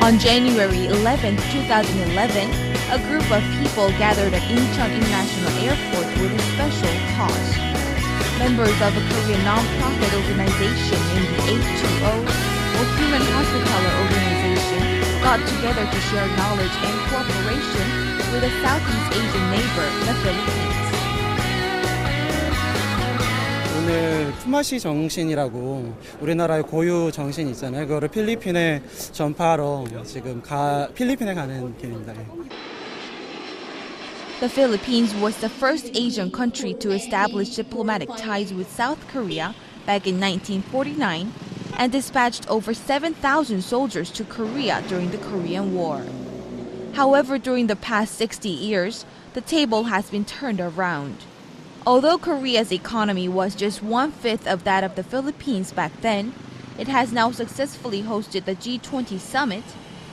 On January 11, 2011, a group of people gathered at Incheon International Airport with a special cause. Members of a Korean non-profit organization named the H2O, or Human Hospitaller Organization, got together to share knowledge and cooperation with a Southeast Asian neighbor, the Philippines. 오늘 품앗이 정신이라고 우리나라의 고유 정신 있잖아요. 그거를 필리핀에 전파하러 지금 필리핀에 가는 길입니다. The Philippines was the first Asian country to establish diplomatic ties with South Korea back in 1949 and dispatched over 7,000 soldiers to Korea during the Korean War. However, during the past 60 years, the table has been turned around. Although Korea's economy was just 1/5 of that of the Philippines back then, it has now successfully hosted the G20 summit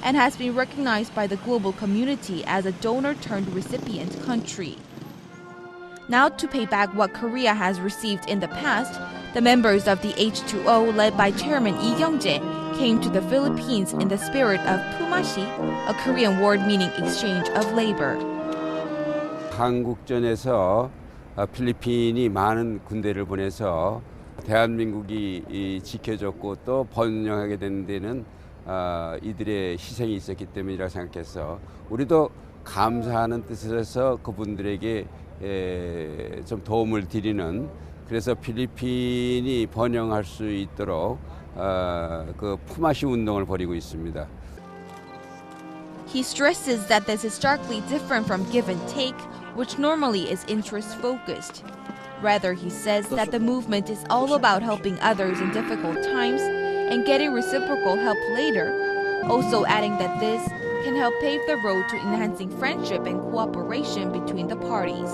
and has been recognized by the global community as a donor-turned-recipient country. Now, to pay back what Korea has received in the past, the members of the H2O, led by Chairman Lee Kyung-jae, came to the Philippines in the spirit of Pumassi, a Korean word meaning exchange of labor. 한국전에서 필리핀이 많은 군대를 보내서 대한민국이 지켜줬고 또 번영하게 된 데는 이들의 희생이 있었기 때문이라 생각해서 우리도 감사하는 뜻에서 그분들에게 좀 도움을 드리는, 그래서 필리핀이 번영할 수 있도록 그 품앗이 운동을 벌이고 있습니다. He stresses that this is starkly different from give and take, which normally is interest-focused. Rather, he says that the movement is all about helping others in difficult times and getting reciprocal help later, also adding that this can help pave the road to enhancing friendship and cooperation between the parties.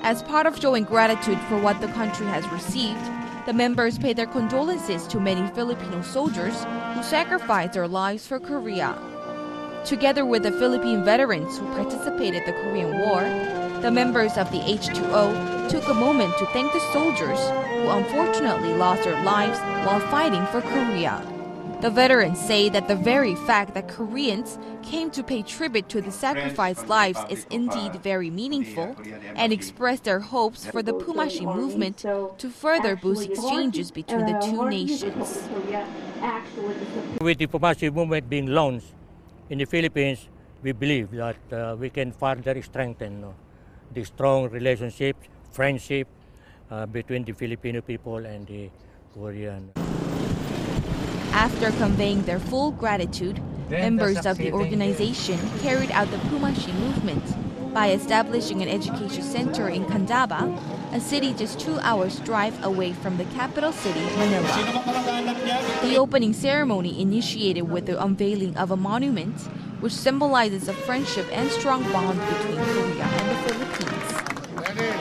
As part of showing gratitude for what the country has received, the members pay their condolences to many Filipino soldiers who sacrificed their lives for Korea. Together with the Philippine veterans who participated in the Korean War, the members of the H2O took a moment to thank the soldiers who unfortunately lost their lives while fighting for Korea. The veterans say that the very fact that Koreans came to pay tribute to the sacrificed lives is indeed very meaningful, and express their hopes for the Pumassi movement to further boost exchanges between the two nations. With the Pumassi movement being launched in the Philippines, we believe that we can further strengthen the strong relationship, friendship between the Filipino people and the Korean. After conveying their full gratitude, members of the organization carried out the Pumassi movement by establishing an education center in Candaba, a city just 2 hours' drive away from the capital city, Manila. The opening ceremony initiated with the unveiling of a monument, which symbolizes a friendship and strong bond between Korea and the Philippines.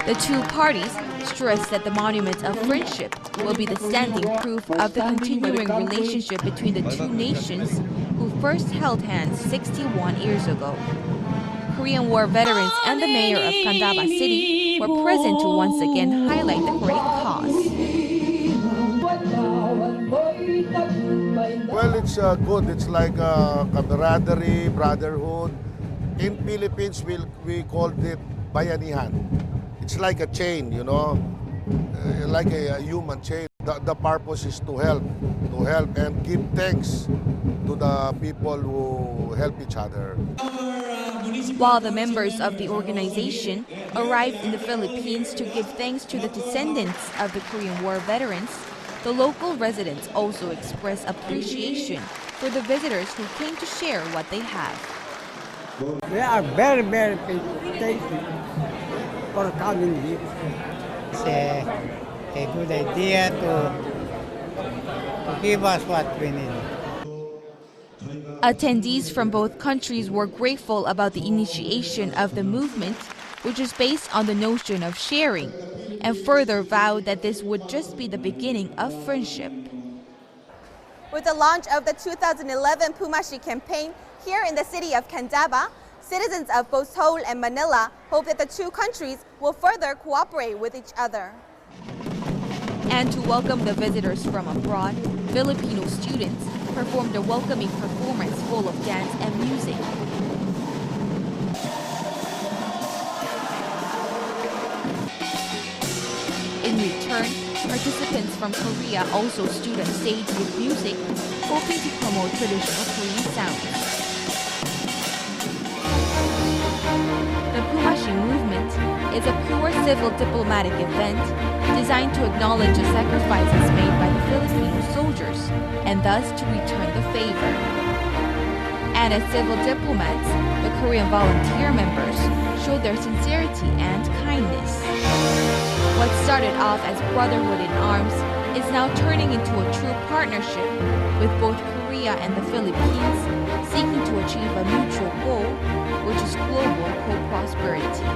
The two parties stressed that the monument of friendship will be the standing proof of the continuing relationship between the two nations who first held hands 61 years ago. Korean War veterans and the mayor of Candaba City were present to once again highlight the great cause. Well, it's good. It's like camaraderie, brotherhood. In Philippines, we called it bayanihan. It's like a chain, you know, like a human chain. The purpose is to help and give thanks to the people who help each other. While the members of the organization arrived in the Philippines to give thanks to the descendants of the Korean War veterans, the local residents also expressed appreciation for the visitors who came to share what they have. We are very, very thankful for coming here. It's a good idea to give us what we need. Attendees from both countries were grateful about the initiation of the movement, which is based on the notion of sharing, and further vowed that this would just be the beginning of friendship. With the launch of the 2011 Pumassi campaign here in the city of Candaba, citizens of both Seoul and Manila hope that the two countries will further cooperate with each other. And to welcome the visitors from abroad, Filipino students performed a welcoming performance full of dance and music. In return, participants from Korea also stood on stage with music, hoping to promote traditional Korean sounds. The Pumassi movement is a pure civil diplomatic event designed to acknowledge the sacrifices made by the Filipino soldiers and thus to return the favor. And as civil diplomats, the Korean volunteer members showed their sincerity and kindness. What started off as brotherhood in arms is now turning into a true partnership with both Korea and the Philippines seeking to achieve a mutual goal, which is global co-prosperity.